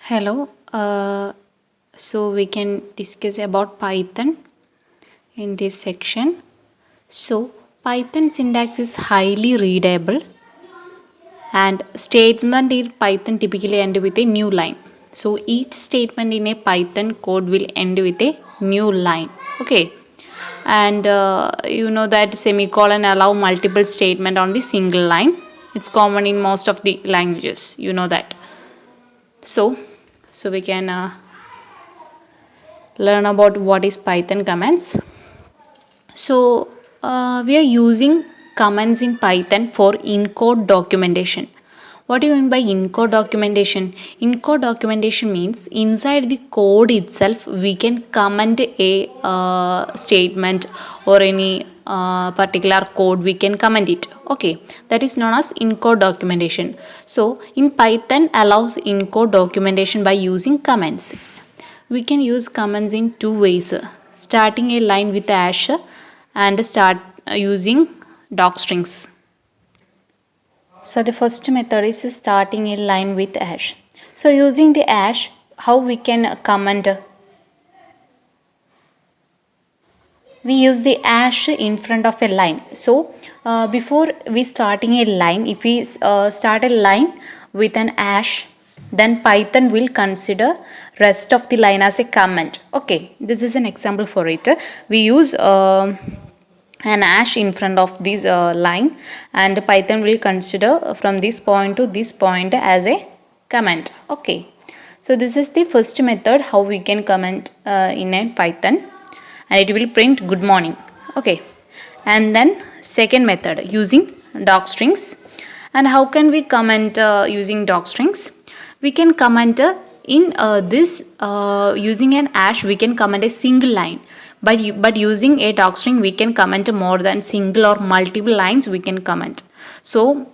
Hello. So we can discuss about Python in this section. So Python syntax is highly readable and statement in Python typically end with a new line. So each statement in a Python code will end with a new line. Okay. And you know that semicolon allow multiple statement on the single line. It's common in most of the languages. You know that. So we can learn about what is Python commands. So we are using commands in Python for encode documentation. What do you mean by encode documentation? Encode documentation means inside the code itself we can comment a statement or any particular code we can comment it. Okay, that is known as encode documentation. So in Python allows encode documentation by using commands. We can use commands in two ways: starting a line with hash and start using docstrings. So the first method is starting a line with hash. So using the hash, how we can comment? We use the hash in front of a line. So before we starting a line, if we start a line with an hash, then Python will consider rest of the line as a comment. Okay, this is an example for it. We use an hash in front of this line, and Python will consider from this point to this point as a comment. Okay, so this is the first method how we can comment in a Python, and it will print good morning. Okay, and then second method using docstrings. And how can we comment using docstrings? We can comment in this using an hash we can comment a single line, but using a docstring we can comment more than single or multiple lines we can comment. So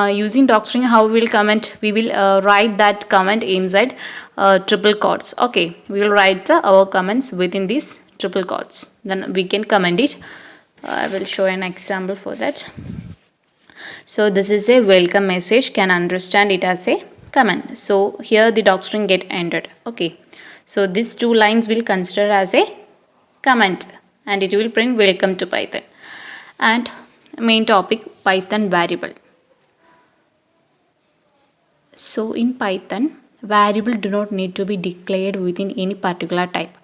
using docstring, how we will comment? We will write that comment inside triple quotes. Okay, we will write our comments within these triple quotes, then we can comment it. I will show an example for that. So this is a welcome message, can understand it as a comment. So here the docstring get ended. Okay, so these two lines will consider as a comment and it will print welcome to Python. And main topic, Python variable. So in Python, variable do not need to be declared within any particular type.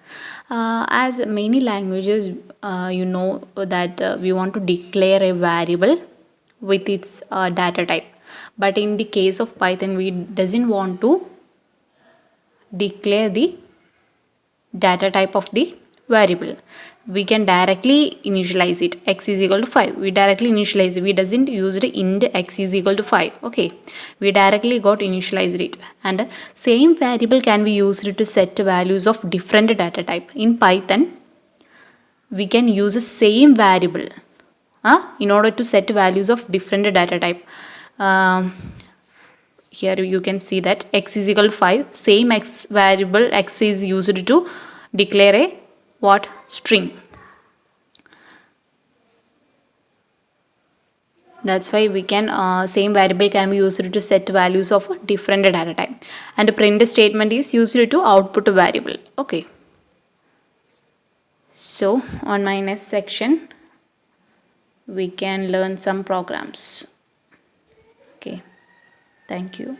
As many languages, you know that we want to declare a variable with its data type. But in the case of Python, we doesn't want to declare the data type of the variable. We can directly initialize it. X is equal to 5. We directly initialize it. We doesn't use the int x is equal to 5. Okay, we directly got initialized it. And same variable can be used to set values of different data type. In Python, we can use the same variable in order to set values of different data type. Here you can see that x is equal to 5. Same x variable x is used to declare a what? String. That's why we can same variable can be used to set values of different data type. And print statement is used to output a variable. Okay. So on my next section, we can learn some programs. Okay. Thank you.